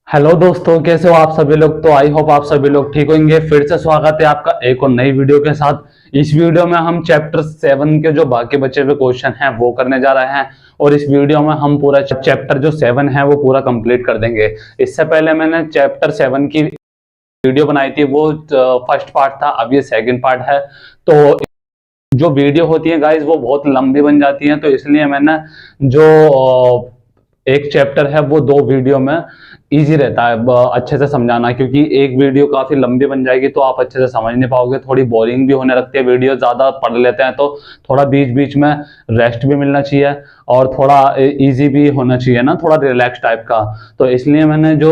Hello दोस्तों, कैसे हो आप सभी लोग। तो आई होप आप सभी लोग ठीक होंगे। फिर से स्वागत है आपका एक और नई वीडियो के साथ। इस वीडियो में हम चैप्टर 7 के जो बाकी बचे हुए क्वेश्चन हैं वो करने जा रहे हैं और इस वीडियो में हम पूरा चैप्टर जो 7 है वो पूरा कंप्लीट कर देंगे। इससे पहले मैंने चैप्टर 7 की वीडियो बनाई थी, वो फर्स्ट पार्ट था। अब ये सेकंड पार्ट है। तो जो वीडियो होती है गाइज वो बहुत लंबी बन जाती है, तो इसलिए मैंने जो एक चैप्टर है वो दो वीडियो में इजी रहता है अच्छे से समझाना, क्योंकि एक वीडियो काफी लंबी बन जाएगी तो आप अच्छे से समझ नहीं पाओगे। थोड़ी बोरिंग भी होने लगती है, वीडियो ज्यादा पढ़ लेते हैं तो थोड़ा बीच बीच में रेस्ट भी मिलना चाहिए और थोड़ा इजी भी होना चाहिए ना, थोड़ा रिलैक्स टाइप का। तो इसलिए मैंने जो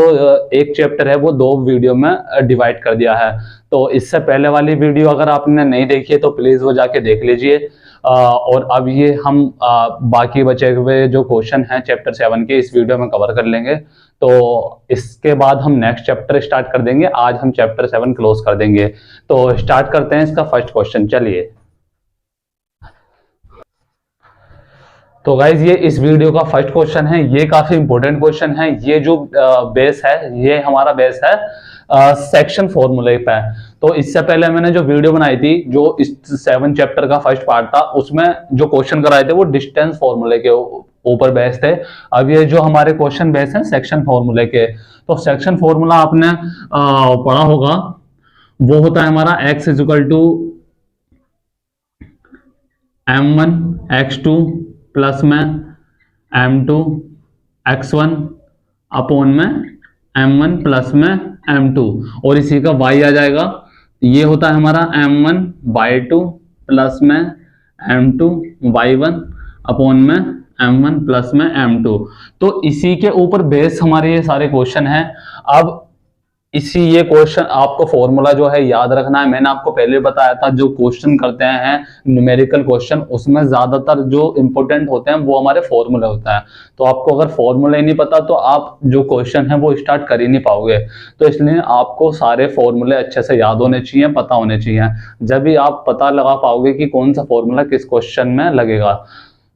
एक चैप्टर है वो दो वीडियो में डिवाइड कर दिया है। तो इससे पहले वाली वीडियो अगर आपने नहीं देखी है तो प्लीज वो जाके देख लीजिए। और अब ये हम बाकी बचे हुए जो क्वेश्चन हैं चैप्टर 7 के इस वीडियो में कवर कर लेंगे। तो इसके बाद हम नेक्स्ट चैप्टर स्टार्ट कर देंगे। आज हम चैप्टर 7 क्लोज कर देंगे। तो स्टार्ट करते हैं इसका फर्स्ट क्वेश्चन, चलिए। तो गाइज ये इस वीडियो का फर्स्ट क्वेश्चन है, ये काफी इंपॉर्टेंट क्वेश्चन है। ये जो बेस है, ये हमारा बेस है सेक्शन फॉर्मूले पे। तो इससे पहले मैंने जो वीडियो बनाई थी जो इस 7 चैप्टर का फर्स्ट पार्ट था, उसमें जो क्वेश्चन कराए थे वो डिस्टेंस फॉर्मूले के ऊपर बेस थे। अब ये जो हमारे क्वेश्चन बेस हैं सेक्शन फॉर्मूले के। तो सेक्शन फॉर्मूला आपने पढ़ा होगा, वो होता है हमारा x is equal to m1 x2 plus में m2 x1 अपॉन में m1 प्लस में m2 और इसी का y आ जाएगा। ये होता है हमारा m1/2 प्लस में m2/1 अपॉन में m1 प्लस में m2। तो इसी के ऊपर बेस हमारे ये सारे क्वेश्चन हैं। अब इसी ये क्वेश्चन आपको फॉर्मूला जो है याद रखना है। मैंने आपको पहले बताया था जो क्वेश्चन करते हैं न्यूमेरिकल क्वेश्चन, उसमें ज्यादातर जो इंपॉर्टेंट होते हैं वो हमारे फॉर्मूले होता है। तो आपको अगर फॉर्मूला ही नहीं पता तो आप जो क्वेश्चन है वो स्टार्ट कर ही नहीं पाओगे। तो इसलिए आपको सारे फॉर्मूले अच्छे से याद होने चाहिए, पता होने चाहिए, जब भी आप पता लगा पाओगे कि कौन सा फॉर्मूला किस क्वेश्चन में लगेगा।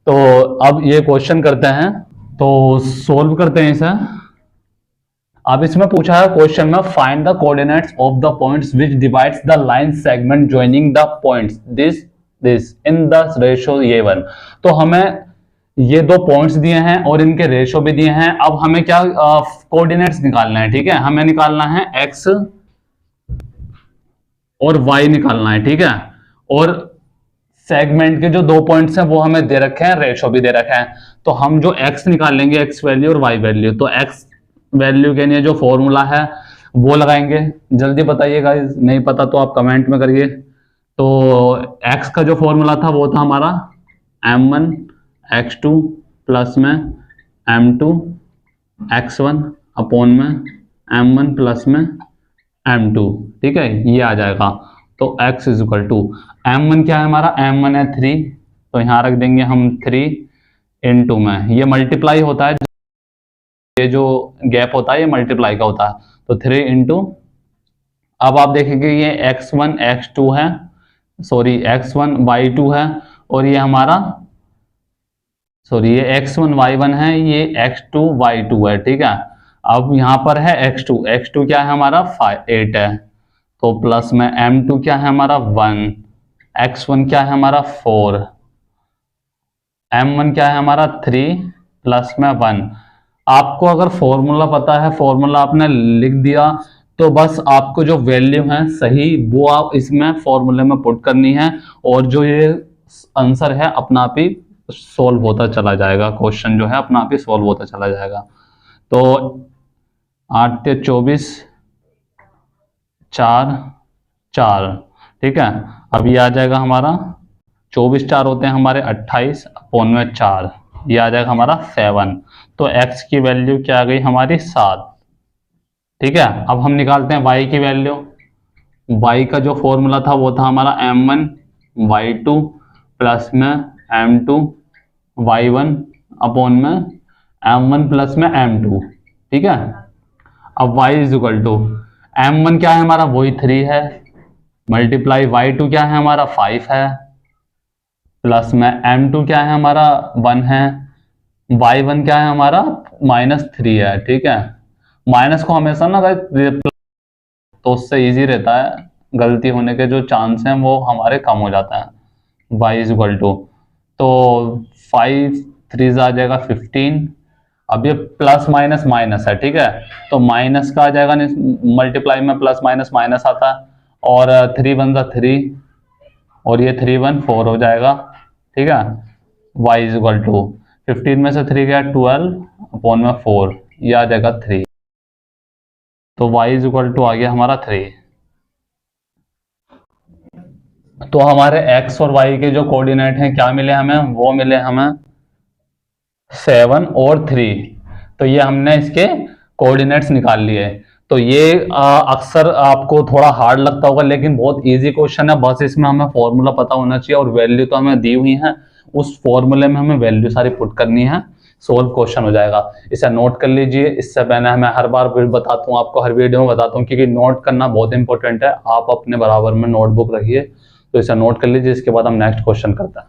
तो अब ये क्वेश्चन करते हैं, तो सोल्व करते हैं इसे। अब इसमें पूछा है क्वेश्चन में, find the coordinates of the points which divides the line segment joining the points this in the ratio ये वन। तो हमें ये दो पॉइंट्स दिए हैं और इनके रेशियो भी दिए हैं। अब हमें क्या कोऑर्डिनेट्स निकालना है, ठीक है। हमें निकालना है x और y निकालना है, ठीक है। और सेगमेंट के जो दो पॉइंट्स हैं वो हमें दे रखे हैं, रेशियो भी दे रखे हैं। तो हम जो x निकालेंगे, x वैल्यू और y वैल्यू, तो x वैल्यू के लिए जो फॉर्मूला है वो लगाएंगे। जल्दी बताइएगा, नहीं पता तो आप कमेंट में करिए। तो x का जो फॉर्मूला था वो था हमारा m1 x2 प्लस में m2 x1 अपॉन में m1 प्लस में m2, ठीक है, ये आ जाएगा। तो x is equal to m1 क्या है हमारा, m1 है 3, तो यहां रख देंगे हम 3 इंटू में, ये मल्टीप्लाई होता है, ये जो गैप होता है ये मल्टीप्लाई का होता है, तो 3 इंटू। अब आप देखेंगे ये x1 x2 है, सॉरी x1 y2 है, और ये हमारा सॉरी ये x1 y1 है, ये x2 y2 है, ठीक है। अब यहां पर है x2 क्या है हमारा 8 है, तो प्लस में m2 क्या है हमारा 1, x1 क्या है हमारा 4, m1 क्या है हमारा 3 प्लस में 1। आपको अगर फॉर्मूला पता है, फॉर्मूला आपने लिख दिया, तो बस आपको जो वैल्यू है सही वो आप इसमें फॉर्मूले में पुट करनी है और जो ये आंसर है अपना आप ही सॉल्व होता चला जाएगा। क्वेश्चन जो है अपना आप ही सॉल्व होता चला जाएगा। तो 8 से 24 4 4, ठीक है। अब ये आ जाएगा हमारा 24 4 होते हैं हमारे 28 अपॉन में 4, ये आ जाएगा हमारा 7। तो x की वैल्यू क्या आ गई हमारी 7, ठीक है। अब हम निकालते हैं y की वैल्यू। y का जो फॉर्मूला था वो था हमारा m1 y2 प्लस में m2 y1 अपॉन में m1 प्लस में m2, ठीक है। अब y is equal to m1 क्या है हमारा वही 3 है, मल्टीप्लाई y2 क्या है हमारा 5 है, प्लस में m2 क्या है हमारा 1 है, y1 क्या है हमारा -3 है, ठीक है। माइनस को हमेशा ना तो उससे इजी रहता है, गलती होने के जो चांस हैं वो हमारे कम हो जाता है। y इज इक्वल टू, तो 5 3 आ जाएगा 15। अब ये प्लस माइनस माइनस है, ठीक है, तो माइनस का आ जाएगा, मल्टीप्लाई में प्लस माइनस माइनस आता है, और 3 वन जा 3, और ये 3 1 4 हो जाएगा, ठीक है। y इज इक्वल टू 15 में से 3 गया 12 अपॉन में 4, ये आ जाएगा 3, तो y इज इक्वल टू आ गया हमारा 3। तो हमारे x और y के जो कोऑर्डिनेट हैं क्या मिले हमें, वो मिले हमें 7 और 3। तो ये हमने इसके कोऑर्डिनेट्स निकाल लिए। तो ये अक्सर आपको थोड़ा हार्ड लगता होगा, लेकिन बहुत इजी क्वेश्चन है। बस इसमें हमें फॉर्मूला पता होना चाहिए, और वैल्यू तो हमें दी हुई है, उस फॉर्मूले में हमें वैल्यू सारी पुट करनी है, सोल्व क्वेश्चन हो जाएगा। इसे नोट कर लीजिए। इससे पहले मैं हर बार बताता हूँ आपको, हर वीडियो में बताता हूँ, क्योंकि नोट करना बहुत इंपॉर्टेंट है। आप अपने बराबर में नोटबुक रखिए, तो इसे नोट कर लीजिए। इसके बाद हम नेक्स्ट क्वेश्चन करते हैं।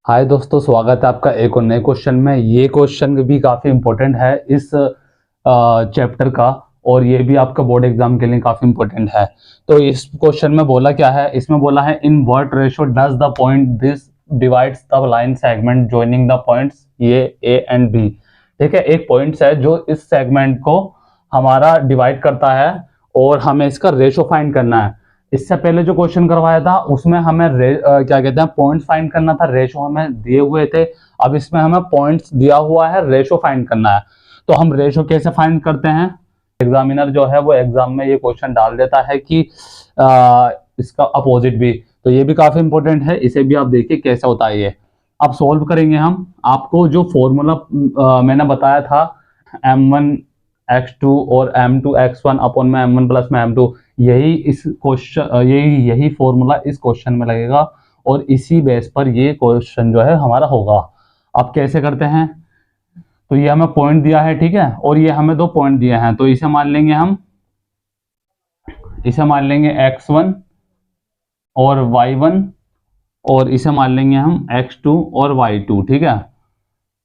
हाय दोस्तों, स्वागत है आपका एक और नए क्वेश्चन में। ये क्वेश्चन भी काफ़ी इंपॉर्टेंट है इस चैप्टर का, और ये भी आपका बोर्ड एग्जाम के लिए काफ़ी इंपॉर्टेंट है। तो इस क्वेश्चन में बोला क्या है, इसमें बोला है in what ratio does the point this divides the line segment joining the points ये ए एंड बी। ठीक है, एक पॉइंट्स है जो इस सेगमेंट को हमारा डिवाइड करता है, और हमें इसका रेशो फाइंड करना है। इससे पहले जो क्वेश्चन करवाया था उसमें हमें क्या कहते हैं पॉइंट्स फाइंड करना था, रेशो हमें दिए हुए थे। अब इसमें हमें पॉइंट्स दिया हुआ है, रेशो फाइंड करना है। तो हम रेशो कैसे फाइंड करते हैं, एग्जामिनर जो है वो एग्जाम में ये क्वेश्चन डाल देता है कि इसका अपोजिट भी। तो ये भी काफी इंपॉर्टेंट है, इसे भी आप देखिए कैसे होता है ये। अब सोल्व करेंगे हम। आपको जो फॉर्मूला मैंने बताया था m1 x2 और m2 x1 अपॉन में m1 प्लस में m2, यही इस क्वेश्चन यही फॉर्मूला इस क्वेश्चन में लगेगा, और इसी बेस पर ये क्वेश्चन जो है हमारा होगा। अब कैसे करते हैं, तो ये हमें पॉइंट दिया है, ठीक है, और ये हमें 2 पॉइंट दिए हैं, तो इसे मान लेंगे हम, इसे मान लेंगे x1 और y1, और इसे मान लेंगे हम x2 और y2, ठीक है।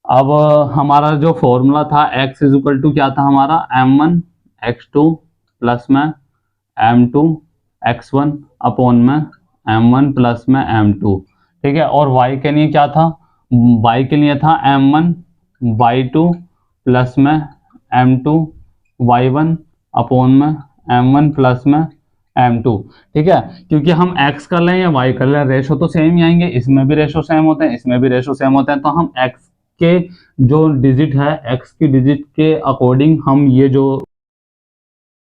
अब हमारा जो फॉर्मूला था x इज इक्वल टू क्या था हमारा, m1 x2 प्लस में m2 x1 अपॉन में m1 प्लस में m2, ठीक है। और y के लिए क्या था, y के लिए था m1 y2 प्लस में m2 y1 अपॉन में m1 प्लस में m2, ठीक है। क्योंकि हम x कर लें या y कर लें, रेशो तो सेम ही आएंगे, इसमें भी रेशो सेम होते हैं, इसमें भी रेशो सेम होते हैं। तो हम x के जो डिजिट है, x की डिजिट के अकॉर्डिंग हम ये जो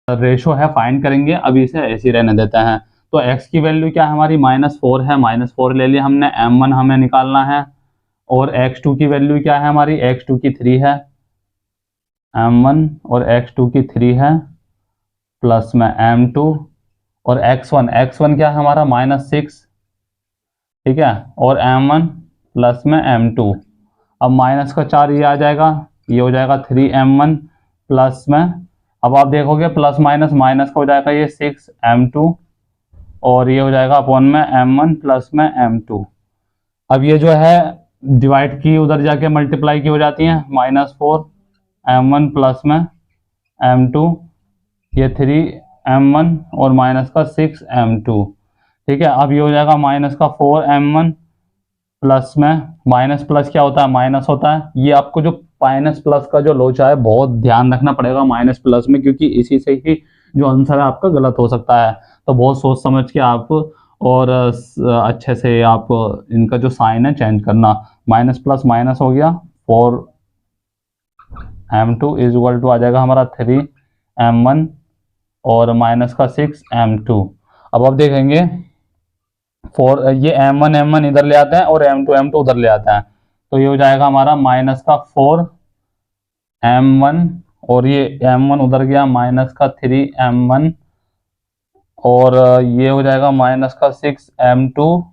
रेशो है फाइंड करेंगे। अभी इसे ऐसे ही रहने देते हैं। तो x की वैल्यू क्या है हमारी, -4 है, -4 ले लिया हमने। m1 हमें निकालना है, और x2 की वैल्यू क्या है हमारी, x2 की 3 है, m1 और x2 की 3 है, प्लस में m2 और x1 क्या है हमारा -6, ठीक है, और m1 प्लस में m2। अब माइनस का 4 ये आ जाएगा, ये हो जाएगा 3m1 प्लस में, अब आप देखोगे प्लस माइनस माइनस का हो जाएगा ये 6m2, और ये हो जाएगा अपॉन में m1 प्लस में m2। अब ये जो है डिवाइड की उधर जाके मल्टीप्लाई की हो जाती है, -4 m1 प्लस में m2, ये 3m1 और माइनस का 6m2, ठीक है। अब ये हो जाएगा माइनस का 4m1 प्लस में, माइनस प्लस क्या होता है, माइनस होता है। ये आपको जो माइनस प्लस का जो लोचा है बहुत ध्यान रखना पड़ेगा माइनस प्लस में, क्योंकि इसी से ही जो आंसर है आपका गलत हो सकता है। तो बहुत सोच समझ के आप और अच्छे से आप इनका जो साइन है चेंज करना। माइनस प्लस माइनस हो गया, 4m2 इज इक्वल टू आ जाएगा हमारा 3m1 और माइनस का 6m2। अब आप देखेंगे 4 ये m1 इधर ले आते हैं और m2 उधर ले आते हैं, तो ये हो जाएगा हमारा माइनस का 4m1, और ये m1 उधर गया माइनस का 3m1, और ये हो जाएगा माइनस का 6m2,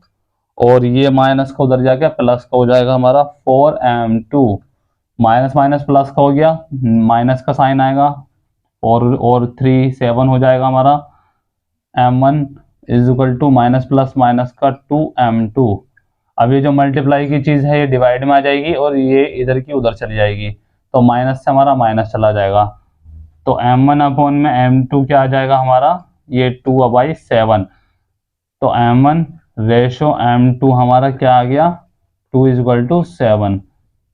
और ये माइनस का उधर जाके प्लस का हो जाएगा हमारा 4m2। माइनस माइनस प्लस का हो गया, माइनस का साइन आएगा, और 3 7 हो जाएगा हमारा, m1 is equal to minus plus minus का 2m2। अब ये जो मल्टीप्लाई की चीज़ है ये डिवाइड में आ जाएगी और ये इधर की उधर चली जाएगी, तो माइनस से हमारा माइनस चला जाएगा। तो m1 अपॉन में m2 क्या आ जाएगा हमारा, ये 2/7। तो m1 रेशो m2 हमारा क्या आ गया, 2:7।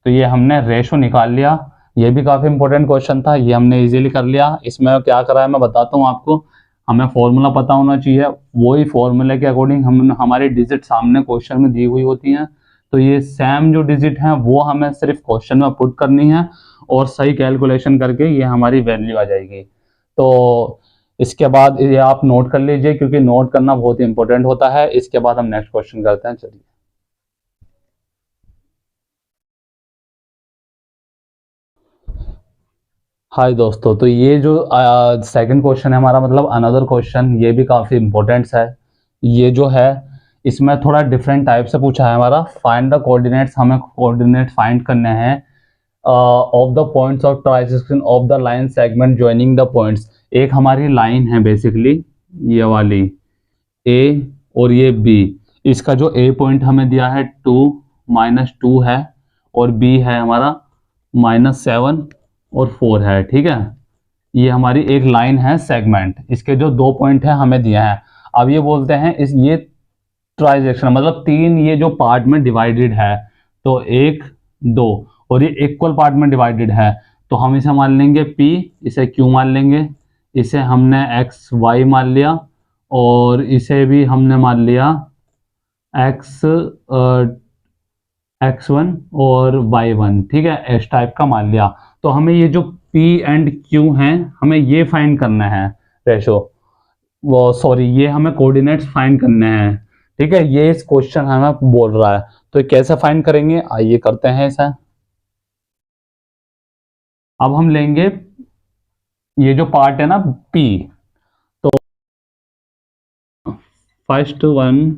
तो ये हमने रेशो निकाल लिया। ये भी काफ़ी इंपॉर्टेंट क्वेश्चन था, ये हमने इजीली कर लिया। इसमें क्या करा है मैं बताता हूँ आपको। हमें फॉर्मूला पता होना चाहिए, वही फॉर्मूले के अकॉर्डिंग हम हमारी डिजिट सामने क्वेश्चन में दी हुई होती हैं। तो ये सेम जो डिजिट हैं वो हमें सिर्फ क्वेश्चन में पुट करनी है और सही कैलकुलेशन करके ये हमारी वैल्यू आ जाएगी। तो इसके बाद ये आप नोट कर लीजिए, क्योंकि नोट करना बहुत ही इंपॉर्टेंट होता है। इसके बाद हम नेक्स्ट क्वेश्चन करते हैं, चलिए। हाय दोस्तों, तो ये जो सेकंड क्वेश्चन है हमारा, मतलब अनदर क्वेश्चन, ये भी काफ़ी इंपॉर्टेंट है। ये जो है इसमें थोड़ा डिफरेंट टाइप से पूछा है हमारा। फाइंड द कोऑर्डिनेट्स, हमें कोऑर्डिनेट फाइंड करने हैं of the points of transaction of the line segment joining the points. एक हमारी लाइन है बेसिकली ये वाली ए और ये बी। इसका जो ए पॉइंट हमें दिया है 2 -2 है और बी है हमारा -7 और 4 है, ठीक है। ये हमारी एक लाइन है सेगमेंट, इसके जो 2 पॉइंट है हमें दिया है। अब ये बोलते हैं इस ये ट्रांजैक्शन मतलब 3 ये जो पार्ट में डिवाइडेड है, तो 1 2 और ये इक्वल पार्ट में डिवाइडेड है। तो हम इसे मान लेंगे P, इसे Q मान लेंगे, इसे हमने XY मान लिया और इसे भी हमने मान लिया X1 और Y1, ठीक है, इस टाइप का मान लिया। तो हमें ये जो P एंड Q हैं हमें ये फाइंड करना है रेशो, वो सॉरी ये हमें कोऑर्डिनेट्स फाइंड करने हैं, ठीक है। ये इस क्वेश्चन हमें बोल रहा है, तो ये कैसे फाइंड करेंगे, आइए करते हैं इसे। अब हम लेंगे ये जो पार्ट है ना P, तो first one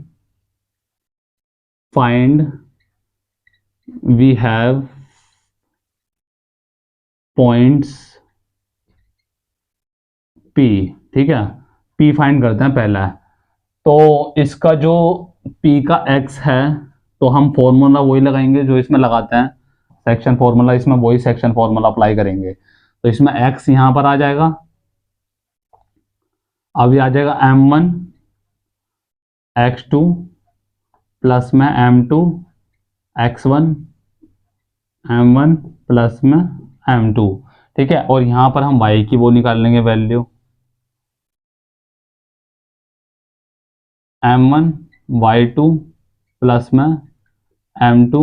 find we have points P, ठीक है। P फाइंड करते हैं पहला। तो इसका जो P का X है, तो हम फॉर्मूला वही लगाएंगे जो इसमें लगाते हैं सेक्शन फॉर्मूला, इसमें वही सेक्शन फॉर्मूला अप्लाई करेंगे। तो इसमें X यहां पर आ जाएगा, अब ये आ जाएगा M1 X2 प्लस में M2 X1 M1 प्लस में M2, ठीक है। और यहां पर हम Y की वो निकाल लेंगे वैल्यू, M1 Y2 प्लस में M2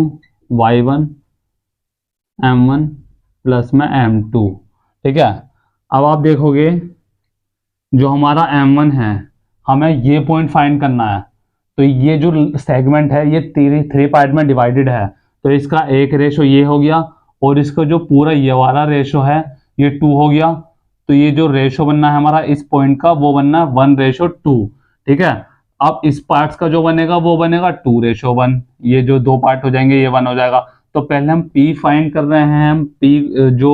Y1 M1 प्लस में M2, ठीक है। अब आप देखोगे जो हमारा M1 है हमें ये पॉइंट फाइंड करना है। तो ये जो सेगमेंट है ये 3 पार्ट में डिवाइडेड है, तो इसका एक रेशो ये हो गया और इसका जो पूरा ये वाला रेशो है ये 2 हो गया। तो ये जो रेशो बनना है हमारा इस पॉइंट का वो बनना है 1:2, ठीक है। अब इस पार्ट्स का जो बनेगा वो बनेगा 2:1, ये जो 2 पार्ट हो जाएंगे ये 1 हो जाएगा। तो पहले हम P फाइंड कर रहे हैं, हम P जो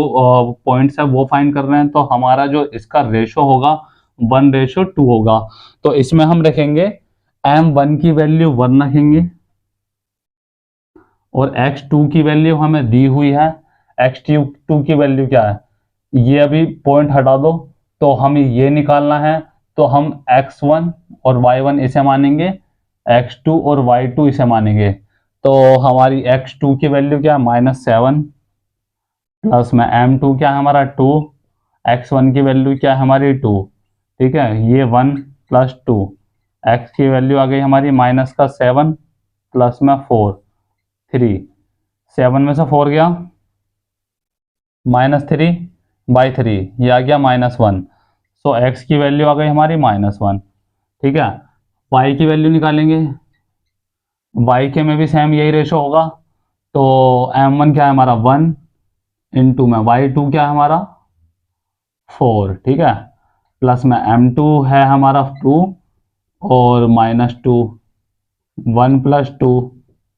पॉइंट्स है वो फाइंड कर रहे हैं। तो हमारा जो इसका रेशो होगा 1:2 होगा। तो इसमें हम रखेंगे M1 की वैल्यू 1 रखेंगे और X2 की वैल्यू हमें दी हुई है। X2 की वैल्यू क्या है, ये अभी पॉइंट हटा दो, तो हमें ये निकालना है। तो हम X1 और Y1 इसे मानेंगे, X2 और Y2 इसे मानेंगे। तो हमारी X2 की वैल्यू क्या है -7 प्लस में M2 क्या है हमारा 2, X1 की वैल्यू क्या है हमारी 2, ठीक है। ये 1 + 2, X की वैल्यू आ गई हमारी -7 प्लस में 4 3, 7 में से 4 गया -3/3, ये आ गया -1। सो X की वैल्यू आ गई हमारी -1, ठीक है। Y की वैल्यू निकालेंगे, Y के में भी सेम यही रेशो होगा। तो M1 क्या है हमारा 1 इंटू में Y2 क्या है हमारा 4, ठीक है, प्लस में M2 है हमारा 2 और -2, 1 + 2,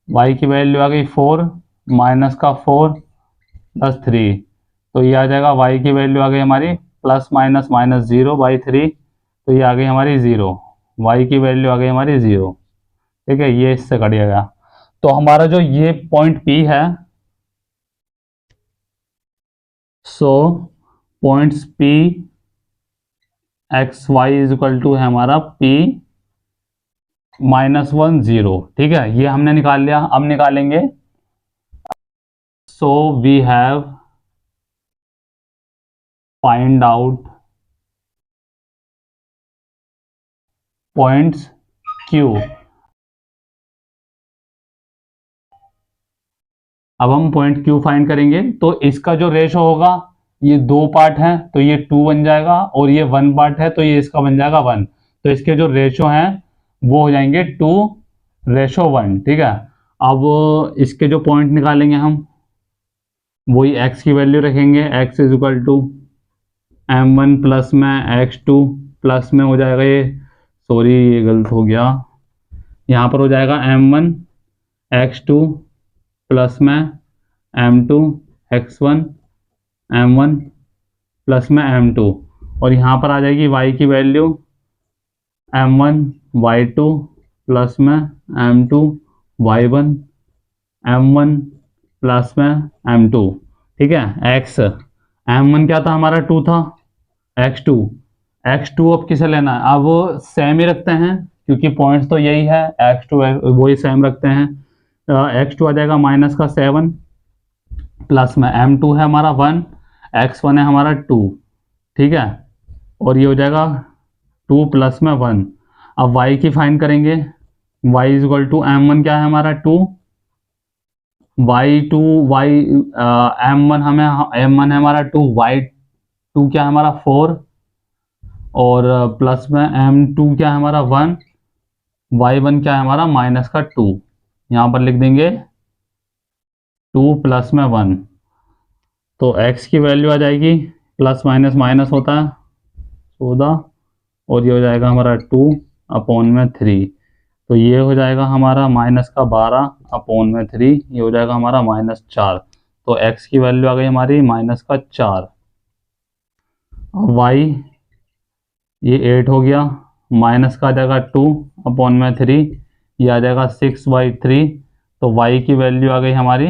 Y की वैल्यू आ गई 4 -4 + 3, तो ये आ जाएगा Y की वैल्यू आ गई हमारी ±-0/3, तो ये आ गई हमारी 0, Y की वैल्यू आ गई हमारी 0, ठीक है। ये इससे कट गया। तो हमारा जो ये पॉइंट P है, so points P X Y is equal to है हमारा P -1 0। ठीक है, ये हमने निकाल लिया। अब निकालेंगे, so we have find out points Q। अब हम पॉइंट Q फाइंड करेंगे, तो इसका जो रेशो होगा, ये 2 पार्ट है तो ये 2 बन जाएगा, और ये 1 पार्ट है तो ये इसका बन जाएगा 1। तो इसके जो रेशो हैं वो हो जाएंगे 2:1। ठीक है, अब इसके जो पॉइंट निकालेंगे हम, वही x की वैल्यू रखेंगे। x is equal to m1 plus में x2 प्लस में हो जाएगा ये, सॉरी ये गलत हो गया, यहाँ पर हो जाएगा m1 x2 प्लस में m2 x1 m1 प्लस में m2, और यहाँ पर आ जाएगी y की वैल्यू m1 y2 प्लस में m2 y1 m1 प्लस में m2। ठीक है, x m1 क्या था हमारा 2 था, x2 अब किसे लेना है, अब सेम ही रखते हैं क्योंकि पॉइंट्स तो यही है, x2 वही सेम रखते हैं। x2 आ जाएगा -7 प्लस में m2 है हमारा 1, x1 है हमारा 2। ठीक है, और ये हो जाएगा 2 प्लस में 1। अब y की फाइंड करेंगे, y is equal to m1 क्या है हमारा 2, m1 है हमारा 2, y2 क्या है हमारा 4, और प्लस में m2 क्या है हमारा 1, y1 क्या है हमारा -2। यहाँ पर लिख देंगे 2 प्लस में 1, तो x की वैल्यू आ जाएगी, प्लस माइनस माइनस होता है 14, और ये हो जाएगा हमारा 2/3। तो ये हो जाएगा हमारा -12/3, ये हो जाएगा हमारा -4। तो x की वैल्यू आ गई हमारी -4। अब y ये 8 हो गया, माइनस का आ जाएगा 2/3, ये आ जाएगा 6/3। तो y की वैल्यू आ गई हमारी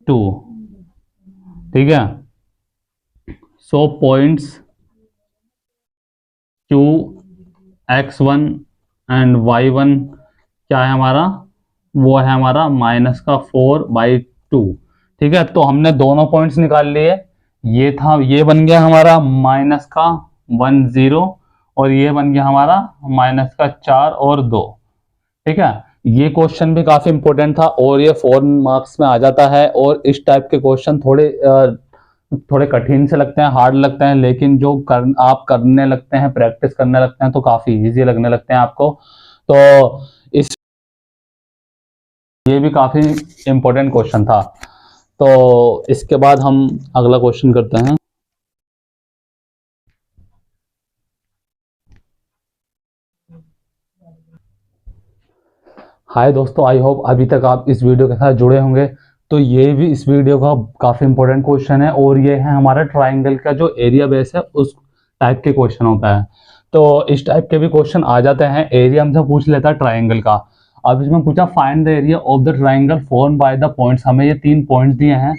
2। ठीक है, so points Q x1 and y1 क्या है हमारा, वो है हमारा -4/2। ठीक है, तो हमने दोनों पॉइंट्स निकाल लिए। ये बन गया हमारा -1 0, और ये बन गया हमारा -4 और 2। ठीक है, ये क्वेश्चन भी काफी इंपॉर्टेंट था और ये 4 मार्क्स में आ जाता है। और इस टाइप के क्वेश्चन थोड़े कठिन से लगते हैं, हार्ड लगते हैं, लेकिन जो आप करने लगते हैं, प्रैक्टिस करने लगते हैं, तो काफी इजी लगने लगते हैं आपको। तो ये भी काफी इंपॉर्टेंट क्वेश्चन था। तो इसके बाद हम अगला क्वेश्चन करते हैं। हाय दोस्तों, आई होप अभी तक आप इस वीडियो के साथ जुड़े होंगे। तो ये भी इस वीडियो का काफ़ी इंपॉर्टेंट क्वेश्चन है, और ये है हमारा ट्राइंगल का जो एरिया बेस है उस टाइप के क्वेश्चन होता है। तो इस टाइप के भी क्वेश्चन आ जाते हैं। एरिया हमसे पूछ लेता है ट्राइंगल का। अब इसमें पूछा find the area of the triangle form by the points. हमें ये 3 पॉइंट्स दिए हैं,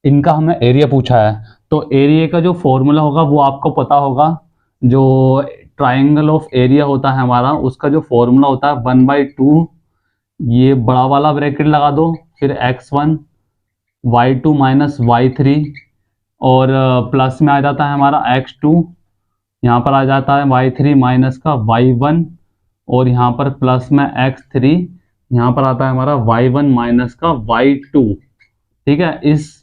इनका हमें एरिया पूछा है। तो एरिया का जो फॉर्मूला होगा वो आपको पता होगा। जो ट्राइंगल ऑफ एरिया होता है हमारा, उसका जो फॉर्मूला होता है 1/2, ये बड़ा वाला ब्रैकेट लगा दो, फिर x1 y2 माइनस y3, और प्लस में आ जाता है हमारा x2, यहाँ पर आ जाता है y3 माइनस का y1, और यहाँ पर प्लस में x3, यहाँ पर आता है हमारा y1 माइनस का y2। ठीक है, इस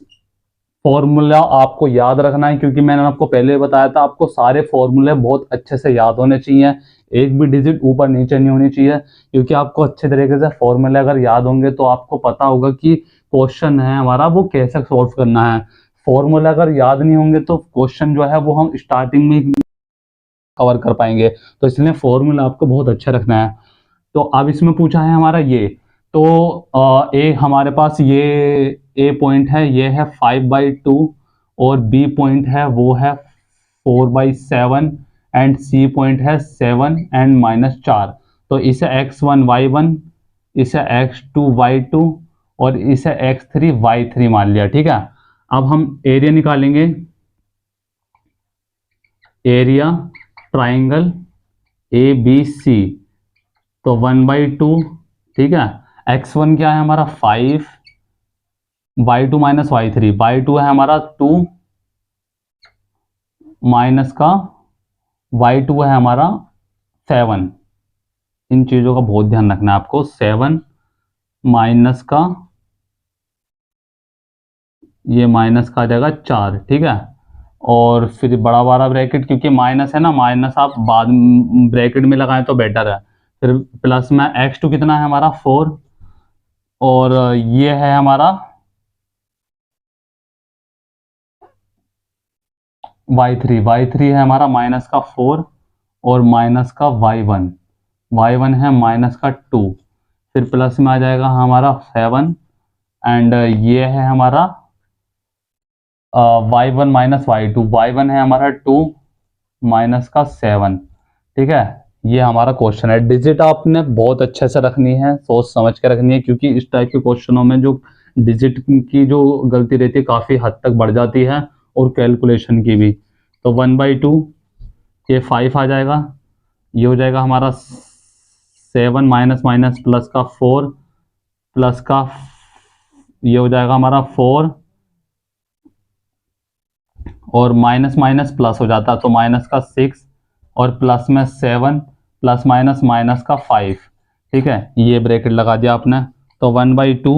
फॉर्मूला आपको याद रखना है, क्योंकि मैंने आपको पहले बताया था आपको सारे फॉर्मूले बहुत अच्छे से याद होने चाहिए, एक भी डिजिट ऊपर नीचे नहीं होनी चाहिए। क्योंकि आपको अच्छे तरीके से फॉर्मूले अगर याद होंगे तो आपको पता होगा कि क्वेश्चन है हमारा वो कैसे सॉल्व करना है। फॉर्मूला अगर याद नहीं होंगे तो क्वेश्चन जो है वो हम स्टार्टिंग में कवर कर पाएंगे। तो इसलिए फॉर्मूला आपको बहुत अच्छा रखना है। तो अब इसमें पूछा है हमारा ये, तो ए हमारे पास ये ए पॉइंट है, ये है 5/2, और बी पॉइंट है वो है 4/7, एंड सी पॉइंट है 7 एंड -4। तो इसे x1 y1 इसे x2 y2 और इसे x3 y3 मान लिया। ठीक है, अब हम एरिया निकालेंगे, एरिया ट्राइंगल ABC, तो 1/2। ठीक है, x1 क्या है हमारा 5, y2 माइनस y3, y2 है हमारा 2 माइनस का y2 है हमारा 7। इन चीज़ों का बहुत ध्यान रखना है आपको। 7 माइनस का, ये माइनस का आ जाएगा 4। ठीक है, और फिर बड़ा वाला ब्रैकेट, क्योंकि माइनस है ना, माइनस आप बाद ब्रैकेट में लगाएं तो बेटर है। फिर प्लस में x2 कितना है हमारा 4, और ये है हमारा y3 है हमारा माइनस का 4 और माइनस का y1 है माइनस का 2। फिर प्लस में आ जाएगा हमारा 7 एंड ये है हमारा y1 माइनस y1 है हमारा 2 माइनस का 7। ठीक है, ये हमारा क्वेश्चन है। डिजिट आपने बहुत अच्छे से रखनी है, सोच समझ के रखनी है, क्योंकि इस टाइप के क्वेश्चनों में जो डिजिट की जो गलती रहती है काफ़ी हद तक बढ़ जाती है, और कैलकुलेशन की भी। तो 1/2 ये 5 आ जाएगा, ये हो जाएगा हमारा 7 माइनस माइनस प्लस का 4 प्लस का, ये हो जाएगा हमारा 4 और माइनस माइनस प्लस हो जाता है, तो माइनस का 6 और प्लस में 7 प्लस माइनस माइनस का 5। ठीक है, ये ब्रैकेट लगा दिया आपने, तो 1/2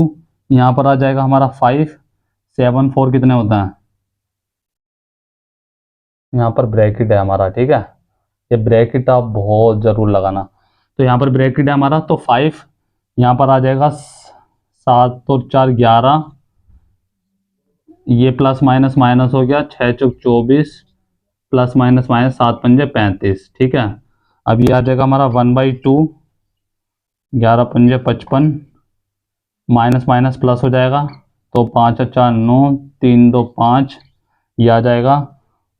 यहाँ पर आ जाएगा हमारा 5, 7 4 कितने होता है, यहाँ पर ब्रैकेट है हमारा। ठीक है, ये ब्रैकेट आप बहुत ज़रूर लगाना। तो यहाँ पर ब्रैकेट है हमारा, तो 5 यहाँ पर आ जाएगा 7 और 4 11, ये प्लस माइनस माइनस हो गया, 6 चौक 24 प्लस माइनस माइनस 7 पंजे 35। ठीक है, अब ये आ जाएगा हमारा 1/2, 11 पंजे 55 माइनस माइनस प्लस हो जाएगा, तो 5 और 4 9, 3 2 5, ये आ जाएगा,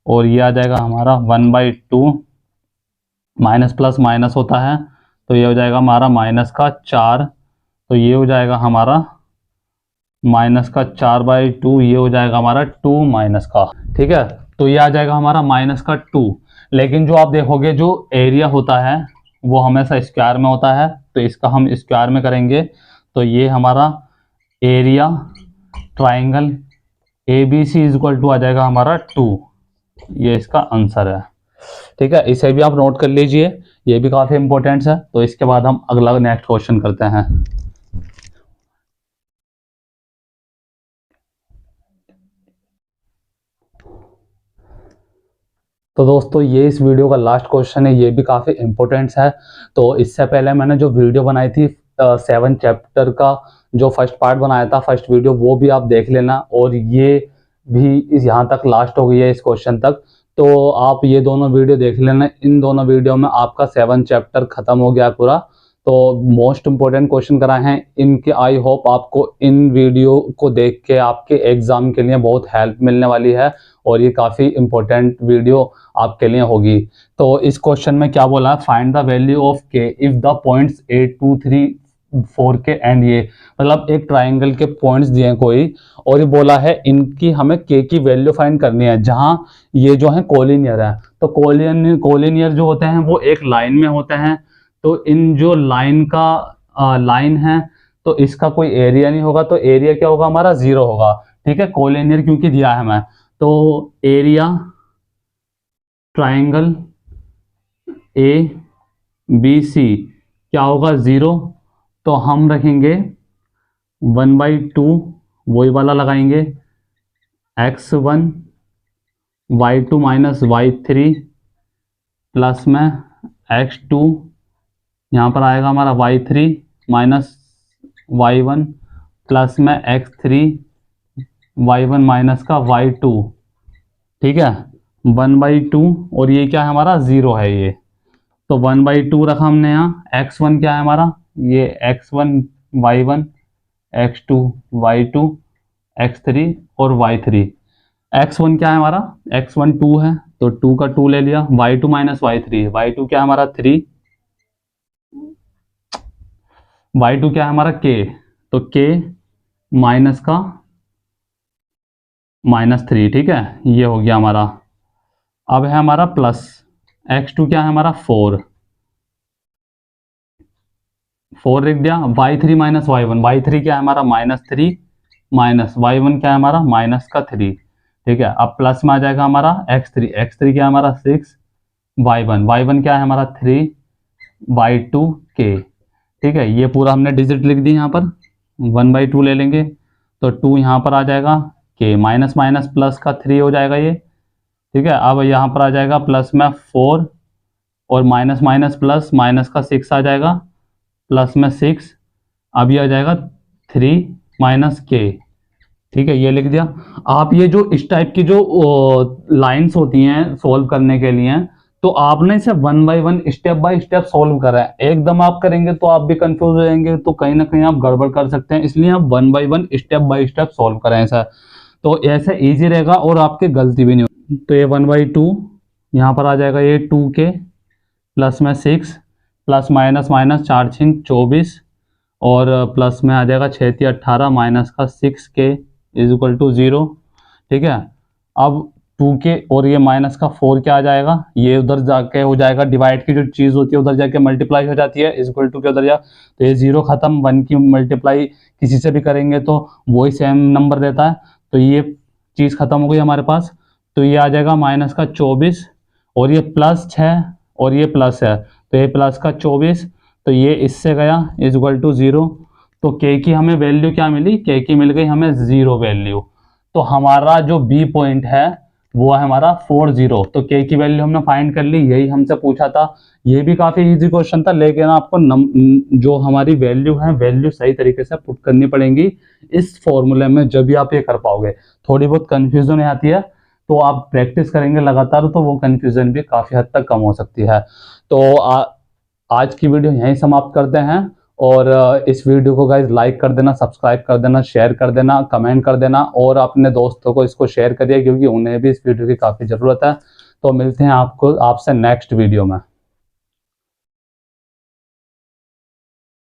और ये आ जाएगा हमारा 1/2 माइनस प्लस माइनस होता है, तो ये हो जाएगा हमारा माइनस का 4, तो ये हो जाएगा हमारा माइनस का 4/2, ये हो जाएगा हमारा 2 माइनस का। ठीक है, तो ये आ जाएगा हमारा माइनस का 2। लेकिन जो आप देखोगे जो एरिया होता है वो हमेशा स्क्वायर में होता है, तो इसका हम स्क्वायर में करेंगे, तो ये हमारा area triangle ABC is equal to आ जाएगा हमारा 2। ये इसका आंसर है। ठीक है, इसे भी आप नोट कर लीजिए, ये भी काफ़ी इंपॉर्टेंट है। तो इसके बाद हम अगला नेक्स्ट क्वेश्चन करते हैं। तो दोस्तों ये इस वीडियो का लास्ट क्वेश्चन है, ये भी काफ़ी इंपॉर्टेंट है। तो इससे पहले मैंने जो वीडियो बनाई थी 7 चैप्टर का जो फर्स्ट पार्ट बनाया था, फर्स्ट वीडियो, वो भी आप देख लेना। और ये भी यहाँ तक लास्ट हो गई है इस क्वेश्चन तक, तो आप ये दोनों वीडियो देख लेना। इन दोनों वीडियो में आपका 7 चैप्टर खत्म हो गया पूरा। तो मोस्ट इंपॉर्टेंट क्वेश्चन कराए हैं इनके। आई होप आपको इन वीडियो को देख के आपके एग्जाम के लिए बहुत हेल्प मिलने वाली है, और ये काफ़ी इंपॉर्टेंट वीडियो आपके लिए होगी। तो इस क्वेश्चन में क्या बोला है, फाइंड द वैल्यू ऑफ के इफ द पॉइंट्स 8 2 3 4 के एंड ये, मतलब एक ट्राइंगल के पॉइंट्स दिए हैं कोई, और ये बोला है इनकी हमें के की वैल्यू फाइंड करनी है, जहां ये जो है कोलिनियर है। तो कोलिनियर जो होते हैं वो एक लाइन में होते हैं। तो इन जो लाइन का लाइन है, तो इसका कोई एरिया नहीं होगा, तो एरिया क्या होगा हमारा 0 होगा। ठीक है, कोलिनियर क्योंकि दिया है हमें, तो एरिया ट्राइंगल ABC क्या होगा 0। तो हम रखेंगे 1/2, वही वाला लगाएंगे, x1 y2 minus y3 plus में x2, यहाँ पर आएगा हमारा y3 माइनस y1 प्लस में x3 y1 माइनस का y2। ठीक है, 1/2, और ये क्या है हमारा 0 है ये, तो 1/2 रखा हमने यहाँ। x1 क्या है हमारा, ये x1 y1 x2 y2 x3 और y3। x1 क्या है हमारा, x1 2 है, तो 2 का 2 ले लिया, y2 माइनस y3, y2 क्या है हमारा 3, y2 क्या है हमारा k, तो k माइनस का -3, ठीक है, ये हो गया हमारा। अब है हमारा प्लस x2 क्या है हमारा 4 लिख दिया, y3 माइनस y1, y3 क्या है हमारा -3 माइनस y1 क्या है हमारा -3, ठीक है। अब प्लस में आ जाएगा हमारा x3 क्या है हमारा 6, y1 क्या है हमारा 3, y2 k, ठीक है। ये पूरा हमने डिजिट लिख दी यहाँ पर, 1/2 ले लेंगे तो 2 यहाँ पर आ जाएगा, k माइनस माइनस प्लस का 3 हो जाएगा ये, ठीक है। अब यहाँ पर आ जाएगा प्लस में 4 और माइनस माइनस प्लस, माइनस का 6 आ जाएगा, प्लस में 6, अब ये आ जाएगा 3 माइनस k, ठीक है, ये लिख दिया। आप ये जो इस टाइप की जो लाइंस होती हैं सॉल्व करने के लिए, तो आपने इसे 1 by 1 step by step solve करा है। एकदम आप करेंगे तो आप भी कंफ्यूज हो जाएंगे, तो कहीं ना कहीं आप गड़बड़ कर सकते हैं, इसलिए आप 1 by 1 step by step solve करें ऐसा, तो ऐसे इजी रहेगा और आपकी गलती भी नहीं होगी। तो ये 1/2 यहाँ पर आ जाएगा, ये 2k प्लस में 6 प्लस माइनस माइनस 4 6 24 और प्लस में आ जाएगा 6 3 18 माइनस का 6k इज इक्वल टू 0, ठीक है। अब 2k और ये माइनस का 4 क्या आ जाएगा, ये उधर जाके हो जाएगा, डिवाइड की जो चीज़ होती है उधर जाके मल्टीप्लाई हो जाती है, इज इक्वल टू के उधर जा, तो ये 0 खत्म, 1 की मल्टीप्लाई किसी से भी करेंगे तो वही सेम नंबर देता है, तो ये चीज़ खत्म हो गई हमारे पास। तो ये आ जाएगा माइनस का 24 और ये प्लस 6 और ये प्लस है, तो ये प्लस का 24, तो ये इससे गया इज इक्वल टू 0, तो k की हमें वैल्यू क्या मिली, k की मिल गई हमें 0 वैल्यू। तो हमारा जो बी पॉइंट है वो है हमारा 40, तो k की वैल्यू हमने फाइंड कर ली, यही हमसे पूछा था। ये भी काफ़ी इजी क्वेश्चन था, लेकिन आपको जो हमारी वैल्यू है वैल्यू सही तरीके से पुट करनी पड़ेंगी इस फॉर्मूले में, जब भी आप ये कर पाओगे। थोड़ी बहुत कन्फ्यूजन आती है, तो आप प्रैक्टिस करेंगे लगातार तो वो कन्फ्यूजन भी काफ़ी हद तक कम हो सकती है। तो आज की वीडियो यहीं समाप्त करते हैं, और इस वीडियो को गाइज लाइक कर देना, सब्सक्राइब कर देना, शेयर कर देना, कमेंट कर देना, और अपने दोस्तों को इसको शेयर करिए क्योंकि उन्हें भी इस वीडियो की काफ़ी ज़रूरत है। तो मिलते हैं आपसे नेक्स्ट वीडियो में।